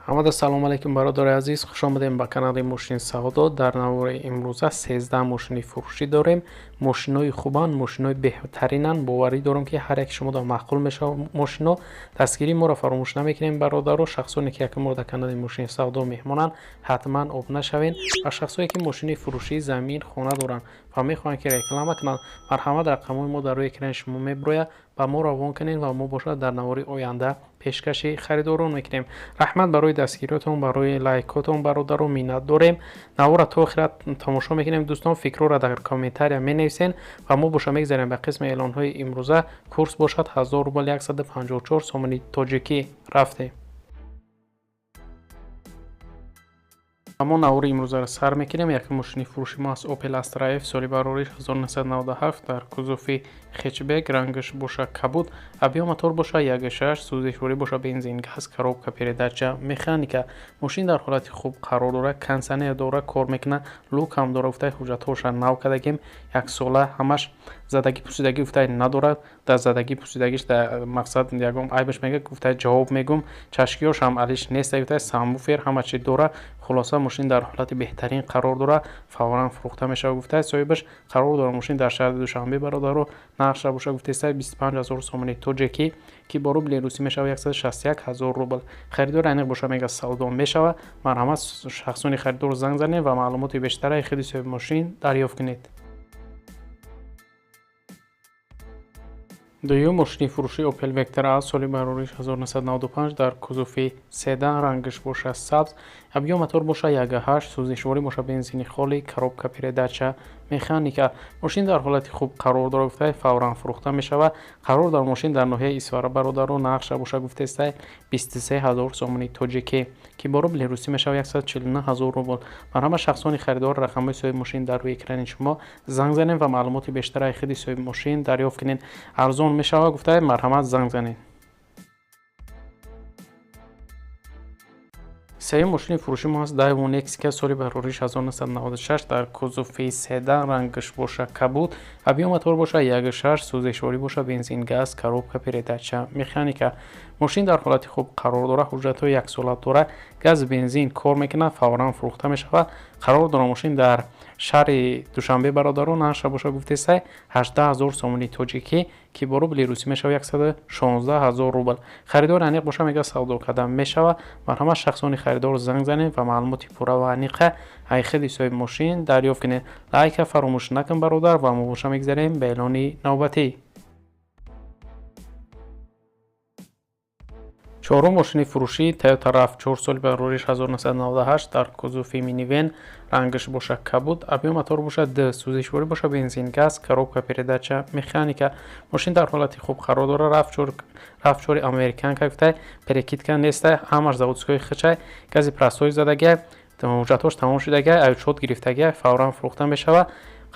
ҳамада салом алайкум бародари азиз, хуш омадем ба канали Мошин Савдо. Дар навораи имрӯза 13 мошини фурӯшӣ дорем. Мошинои хубан, мошинои беҳтаринан. Боварӣ дорам ки ҳар як шумода маъқул мешавад мошино. Дастгирии моро фаромӯш намекунем бародаро. Шахсоне ки якум бор дар канали Мошин Савдо меҳмонанд, ҳатман обуна шавен. Ва шахсое ки мошини фурӯшии замин, хона доранд ва мехоҳанд ки реклама кунанд, марҳамат рақамҳои мо дар рӯи экрани шумо меброяд. ба мо равон кунед ва мо бошад дар навори оянда пешкаши харидорон мекунем. раҳмат барои дастгириётон, барои лайкотон бародаро миннат дорем. навора то охира тамошо мекунем дӯстон. фикрора дар комментария менависен ва мо боша мегзарем ба қисми эълонҳои имрӯза. курс бошад 1000 рубл 154 сомони тоҷикӣ рафтем. мо навори имрӯзаро сар мекунем. Якум мошини фурӯши мо аз Opel Astra F соли барориш 1997 дар кузуфи хетчбек, рангаш боша кабуд, абиём мотор боша 1.6, сӯзишворӣ боша бензин, газ, коробка передача, механика. Мошин дар ҳолати хуб қарор дорад, кондитсионер дорад, кор мекунад, лук ҳам дорад, гуфтаи ҳуҷҷатҳоша нав кардагем, 1 сола, ҳамаш задагӣ пусидагӣ гуфтаи надорад. дар задагӣ пусидагиш дар мақсад ягон айбаш мега гуфтаи ҷавоб мегум. чашкиёш ҳам алиш нест, гуфтаи самбуфер ҳама чи дорад. хулоса мошин дар ҳолати беҳтарин қарор дорад, фавран фурӯхта мешавад. гуфтаи соҳибаш қарор дорад мошин дар шаҳри Душанбе бародаро. нархша боша гуфтаи 25000 сомони тоҷикӣ ки бо рубли русӣ мешавад 161000 рубл. харидори аниқ боша мега савдо мешавад. марҳамат шахсони харидор занг занед ва маълумоти бештараи худи соҳиби мошин дарёфт кунед. дуюм мошини фурӯшии Opel Vectra аз соли барориш 1995 дар кузуфи седан, рангаш боша сабз, абиём мотор боша 1.8, сӯзишворӣ боша бензини холӣ, коробка передача, механика. мошин дар ҳолати хуб қарор дорад, гуфтаи фавран фурӯхта мешавад. қарор дар мошин дар ноҳияи Исфара бародаро. нақша боша гуфтаи 23000 сомони тоҷикӣ ки бо рубли русӣ мешавад 149000 рубл. марҳамат шахсони харидор рақамҳои соҳиби мошин дар рӯи экрани шумо занг занед ва маълумоти бештараи худи соҳиби мошин дарёфт кунед. арзон мешавад, гуфтаи марҳамат занг занед. сеюм мошини фурӯши мо аст Daewoo Nexia соли барориш 1996 дар кузуфи седан, рангаш боша кабуд, абиём мотор боша 1.6, сӯзишворӣ боша бензин, газ, коробка передача, механика. мошин дар ҳолати хуб қарор дорад, ҳуҷҷатҳои 1 сола дорад, газ, бензин кор мекунад, фавран фурӯхта мешавад. қарор дорад мошин дар шаҳри Душанбе бародаро. нархша боша гуфтаи 18000 сомони тоҷикӣ ки бо рубли русӣ мешавад 116000 рубл. харидори аниқ боша мега савдо карда мешавад. марҳамат шахсони харидор занг занед ва маълумоти пурра ва аниқа аз худи соҳиби мошин дарёфт кунед. лайка фаромӯш накун бародар ва мо боша мегзарем ба эълони навбатӣ. чорум мошини фурӯшии Toyota RAV4 соли барориш 1998 дар кузуфи минивен, рангаш боша кабуд, абиём мотор боша D, сӯзишворӣ боша бензин, газ, коробка передача, механика. мошин дар ҳолати хуб қарор дорад. RAV4 американка гуфтаи перекидка неста, ҳамаш заводскои хичай, гази прасои задагия, ҳуҷҷатҳош тамом шудагия, авчот гирифтагия, фавран фурӯхта мешавад.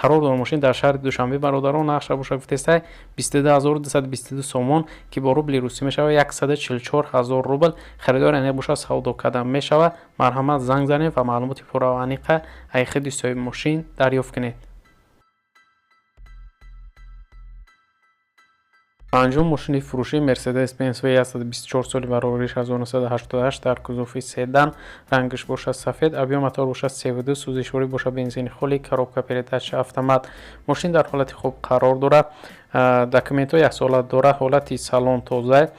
қарор дорад мошин дар шаҳри Душанбе бародаро. нақша боша гуфтаи 22222 сомон ки бо рубли русӣ мешавад 144000 рубл. харидори аниқ боша савдо карда мешавад. марҳамат занг занед ва маълумоти пурра ва аниқа аз худи соҳиби мошин дарёфт кунед. панҷум мошини фурӯшии Mercedes-Benz V124 соли барориш 1988 дар кузуфи седан, рангаш боша сафед, абиём мотор боша CV2, сӯзишворӣ боша бензини холӣ, коробка передача автомат. мошин дар ҳолати хуб қарор дорад, документҳои 1 сола дорад, ҳолати салон тоза,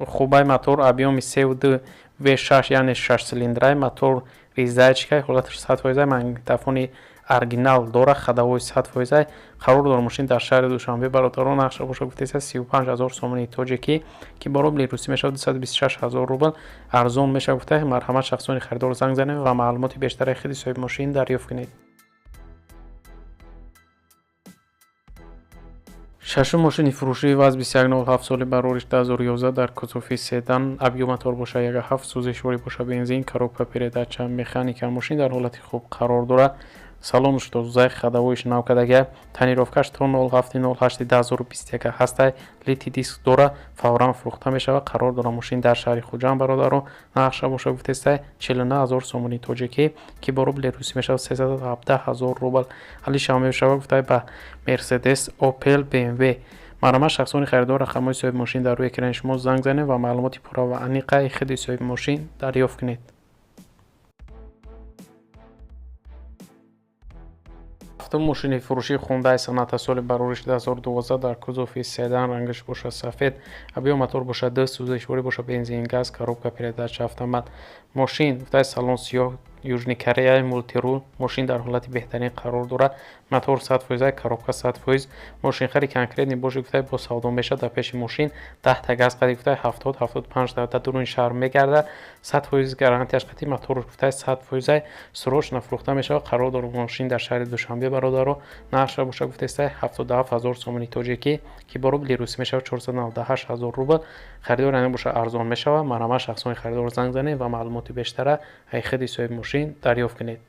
хубаи мотор, абиёми CV2 V6 яъне 6 силиндрай, мотор резаечка, ҳолати 100%, магнитофони оригинал дорад, хадавои 100%. қарор дорад мошин дар шаҳри Душанбе бародаро. нақша боша гуфтаи 35000 сомони тоҷикӣ ки бо рубли русӣ мешавад 226000 рубл. арзон мешавад, гуфтаи марҳамат шахсони харидор занг занед ва маълумоти бештараи худи соҳиби мошин дарёфт кунед. шашум мошини фурӯшии ВАЗ 2107 соли барориш 2011 дар кузуфи седан, абиём мотор боша 1.7, сӯзишворӣ боша бензин, коробка передача, механика. мошин дар ҳолати хуб қарор дорад. салонуш тоза, хадавоиш нав кардагия, танировкаш то 0708-1021 ҳастай, лити диск дора, фавран фурӯхта мешавад. қарор дорад мошин дар шаҳри Хуҷанд бародаро. нақша боша гуфтаи 49000 сомони тоҷикӣ ки бо рубли русӣ мешавад 317000 рубл. алиша мешавад гуфтаи ба Mercedes, Opel, BMW. марҳама шахсони харидор рақамҳои соҳиби мошин дар рӯи экрани шумо занг занед ва маълумоти пурра ва аниқаи худи соҳиби мошин дарёфт кунед. ҳафтум мошини фурӯшии хундай саната соли барориш 2012 дар кузофи седан, рангаш бошад сафед, абиё мотор бошад 2, сӯзишворӣ бошад бензин газ, коробка передача автомат. Мошин гуфтаи салон сиёҳ Южни Кореяи мултирул. Мошин дар ҳолати беҳтарин қарор дорад. Мотор 100%, коробка 100%. Мошинхари конкретни боши гуфтаи бо савдо мешавад. Дар пеши мошин 10 та газ қади гуфтаи 70-75 дар дуруни шаҳр мегардад. 100% гарантияш қати мотор гуфтаи 100% срочно фурӯхта мешавад. Қарор дорад мошин дар шаҳри Душанбе бародаро. нархша бошад гуфтаи 77 000 сомони тоҷикӣ ки бо рубли русӣ мешавад 498 000 рубл. харидор ин бошад арзон мешавад. марҳама шахсони харидор занг занед ва маълумоти бештара аз худи соҳиби мошин дарёфт кунед.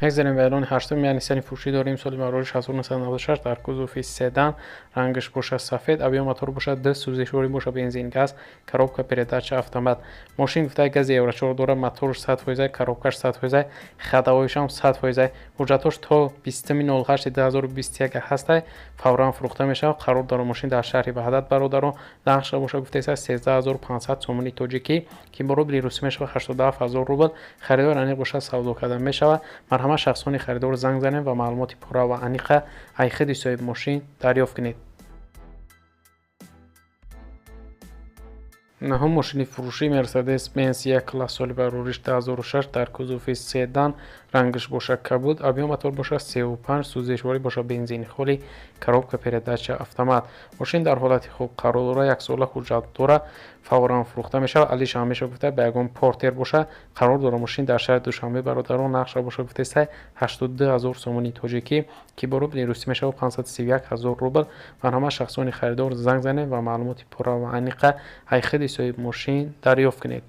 мегзарем ба эълони ҳаштум. яъни Ниссани фурӯшӣ дорем соли барориш 1996 дар кузофи седан, рангаш бошад сафед, абиё мотор бошад 2, сӯзишворӣ бошад бензин газ, коробка передача автомат. мошин гуфтаи гази евро 4 дорад. моторш 100%, коробкаш 100%, хадаоишам 100%. ҳуҷҷатош то 20.08.2021 ҳастай. фавран фурӯхта мешавад. қарор дорад мошин дар шаҳри Ваҳдат бародаро. нархша бошад гуфтаи 13500 сомони тоҷикӣ ки бо рубли русӣ мешавад 87 000 рубл. харидор аниқ бошад савдо кардан мешавад. марҳама шахсони харидор занг занед ва маълумоти пурра ва аниқа аз худи соҳиби мошин дарёфт кунед. наҳум мошини фурӯшӣ Mercedes-Benz Е-класс соли барориш 2006 дар кузофи седан, рангаш бошад кабуд, абиё мотор бошад 35, сӯзишворӣ бошад бензини холӣ, коробка передача автомат. мошин дар ҳолати хуб қарор дорад. яксола ҳуҷҷат дорад. фавран фурӯхта мешавад. алишам мешавад гуфта ба ягон портер бошад. қарор дорад мошин дар шаҳри Душанбе бародаро. нархша бошад гуфта 82 000 сомони тоҷикӣ ки бо рубли русӣ мешавад 531 000 рубл. марҳама шахсони харидор занг занед ва маълумоти пурра ва аниқа аз худи соҳиби мошин дарёфт кунед.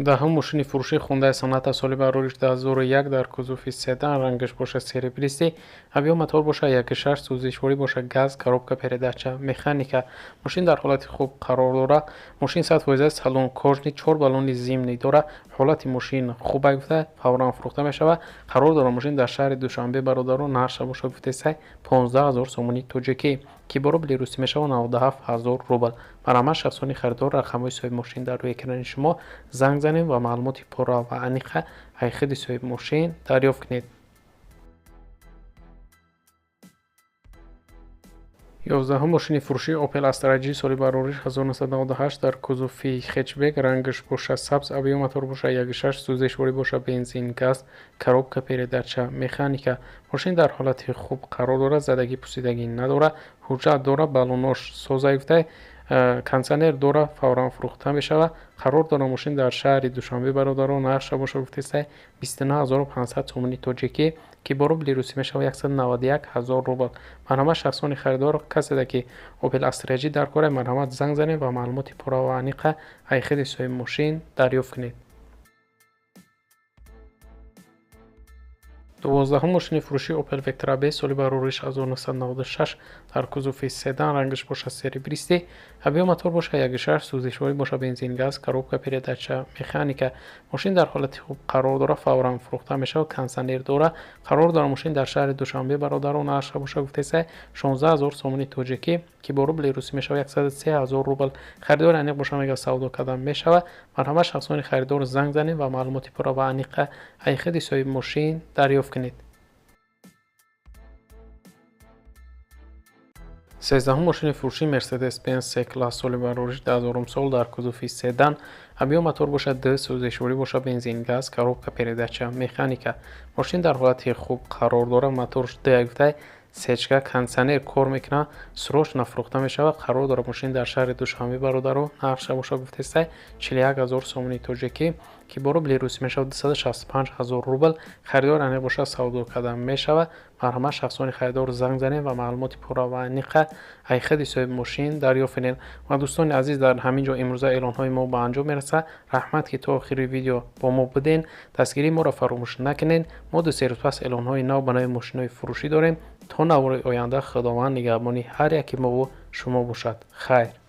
даҳум мошини фурӯшии хундай соната соли барориш 2001 дар кузофи седан, рангаш бошад серебристӣ, авиё мотор бошад 1.6, сӯзишворӣ бошад газ, коробка передача механика. мошин дар ҳолати хуб қарор дорад. мошин 100% салон кожни 4 баллони зимнӣ дорад. ҳолати мошин хуб гуфта фавран фурӯхта мешавад. қарор дорад мошин дар шаҳри Душанбе бародаро. нархша бошад гуфта 15 000 сомони тоҷикӣ ки бо рубли русӣ мешавад 97 000 рубл. марҳама шахсони харидор рақамҳои соҳиби мошин дар рӯи экрани шумо занг занед ва маълумоти пурра ва аниқа аз худи соҳиби мошин дарёфт кунед. 11 мошини фурӯшии Opel Astra G соли барориш 1998 дар кузофи хетчбек, рангаш бошад сабз, авиё мотор бошад 1.6, сӯзишворӣ бошад бензин газ, коробка передача механика. мошин дар ҳолати хуб қарор дорад. задагӣ пусидагӣ надорад. ҳуҷҷат дорад. баллонош соза гуфта кондитсионер дорад. фавран фурӯхта мешавад. қарор дорад мошин дар шаҳри Душанбе бародаро. нархша бошад гуфта 29 500 сомони тоҷикӣ ки бо рубли русӣ мешавад 191 000 рубл. марҳама шахсони харидор каседе ки Opel Astra G дар кора, марҳамат занг занед ва маълумоти пурра ва аниқа аз худи соҳиби мошин дарёфт кунед. 12 мошини фурӯшии Opel Vectra B соли барориш 1996 дар кузофи седан, рангаш бошад серебристӣ, авиё мотор бошад 1.6, сӯзишворӣ бошад бензин газ, коробка передача механика. мошин дар ҳолати хуб қарор дорад. фавран фурӯхта мешавад. кондитсионер дорад. қарор дорад мошин дар шаҳри Душанбе бародаро. нархша бошад гуфта 16 000 сомони тоҷикӣ ки бо рубли русӣ мешавад 103 000 рубл. харидор аниқ бошад мегӯяд савдо кардан мешавад. марҳама шахсони харидор занг занед ва маълумоти пурра ва аниқа аз худи соҳиби мошин дарёфт кунед. 13 мошини фурӯшии Mercedes-Benz C-класс соли барориш 2000 сол дар кузофи седан, авиё мотор бошад 2, сӯзишворӣ бошад бензин газ, коробка передача механика. мошин дар ҳолати хуб қарор дорад. моторш 2 гуфта сечка кондитсионер кор мекунад. срочно фурӯхта мешавад. қарор дорад мошин дар шаҳри Душанбе бародаро. нархша бошад гуфта 41 000 сомони тоҷикӣ ки бо рубли русӣ мешавад 265 000 рубл. харидор аниқ бошад савдо кардан мешавад. марҳама шахсони харидор занг занед ва маълумоти пурра ва аниқа аз худи соҳиби мошин дарёфт кунед. ва дӯстони азиз, дар ҳамин ҷо имрӯза эълонҳои мо ба анҷом мерасад. раҳмат ки то охири видео бо мо буден. дастгирии моро фаромӯш накунед. мо дӯсти рӯз пас эълонҳои нав ба нави мошинҳои фурӯшӣ дорем. то навбарои оянда худованд нигаҳбони ҳар яки мо шумо бошад. хайр.